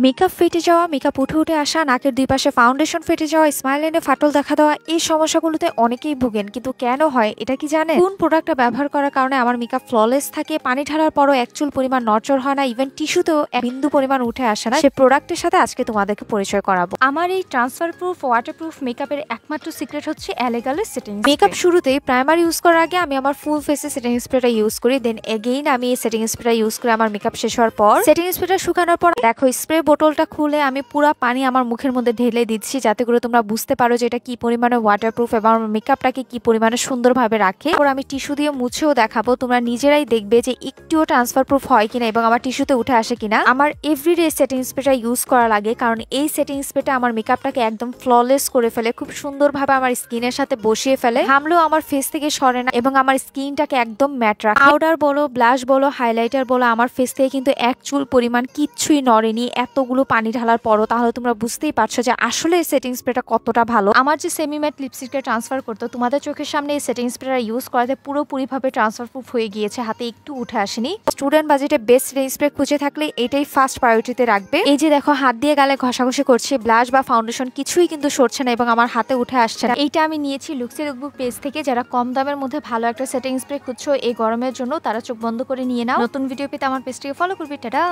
Makeup ফেটে যাওয়া, makeup উঠে আসা, নাকের দুই পাশে ফাউন্ডেশন ফেটে যাওয়া, স্মাইল লাইনে ফাটল দেখা দেওয়া, এই সমস্যাগুলোতে অনেকেই ভোগেন। কিন্তু কেন হয় এটা কি জানেন? কোন প্রোডাক্টটা ব্যবহার করার কারণে আমার মেকআপ ফ্ললেস থাকে, পানি ঢালার পরও এক চুল পরিমাণ নড়চড় হয় না, ইভেন টিস্যুতেও এক বিন্দু পরিমাণ উঠে আসে না, সেই প্রোডাক্টের সাথে আজকে তোমাদেরকে পরিচয় করাবো। আমার এই ট্রান্সফার প্রুফ ওয়াটারপ্রুফ মেকআপের একমাত্র সিক্রেট হচ্ছে অ্যালেগালের সেটিং। মেকআপ শুরুতেই প্রাইমার ইউজ করার আগে আমি আমার ফুল ফেসে সেটিং স্প্রেটা ইউজ করি, দেন এগেইন আমি এই সেটিং স্প্রেটা ইউজ করি আমার মেকআপ শেষ হওয়ার পর। সেটিং স্প্রেটা শুকানোর পর দেখো স্প্রে বোতলটা খুলে আমি পুরো পানি আমার মুখের মধ্যে ঢেলে দিচ্ছি, যাতে করে তোমরা বুঝতে পারো যে এটা কি পরিমাণে ওয়াটারপ্রুফ এবং আমার মেকআপটাকে কি পরিমাণে সুন্দরভাবে রাখে। এরপর আমি টিস্যু দিয়ে মুছেও দেখাবো, তোমরা নিজেরাই দেখবে যে একটুও ট্রান্সফার প্রুফ হয় কিনা এবং আমার টিস্যুতে উঠে আসে কিনা। আমার এভরিডে সেটিং স্প্রেটা ইউজ করা লাগে, কারণ এই সেটিং স্প্রেটা আমার মেকআপটাকে একদম ফ্ললেস করে ফেলে, খুব সুন্দরভাবে আমার স্কিনের সাথে বসিয়ে ফেলে, ঘামলেও আমার ফেস থেকে সরে না এবং আমার স্কিনটাকে একদম ম্যাট রাখে। পাউডার বলো, ব্লাশ বলো, হাইলাইটার বলো, আমার ফেস থেকে কিন্তু এক চুল পরিমাণ কিচ্ছুই নড়েনি এতগুলো পানি ঢালার পরও। তাহলে তোমরা বুঝতেই পারছো যে আসলে এই সেটিং স্প্রেটা কতটা ভালো। আমার যে সেমি ম্যাট লিপস্টিকটা ট্রান্সফার করতো, তোমাদের চোখের সামনে এই সেটিং স্প্রেটা ইউজ করাতে পুরোপুরিভাবে ট্রান্সফার প্রুফ হয়ে গিয়েছে, হাতে একটু উঠে আসেনি। স্টুডেন্ট বাজেটে বেস্ট সেটিং স্প্রে খুঁজে থাকলে এটাই ফার্স্ট প্রায়োরিটিতে রাখবে। এই যে দেখো হাত দিয়ে গালে ঘষাঘষি করছি, ব্লাশ বা ফাউন্ডেশন কিছুই কিন্তু সরছে না এবং আমার হাতে উঠে আসছে না। এইটা আমি নিয়েছি লুক্সের লুকবুক পেজ থেকে। যারা কম দামের মধ্যে ভালো একটা সেটিং স্প্রে খুঁজছো এই গরমের জন্য, তারা চোখ বন্ধ করে নিয়ে নাও। নতুন ভিডিও পেতে আমার পেজটিকে ফলো করবে। টাটা।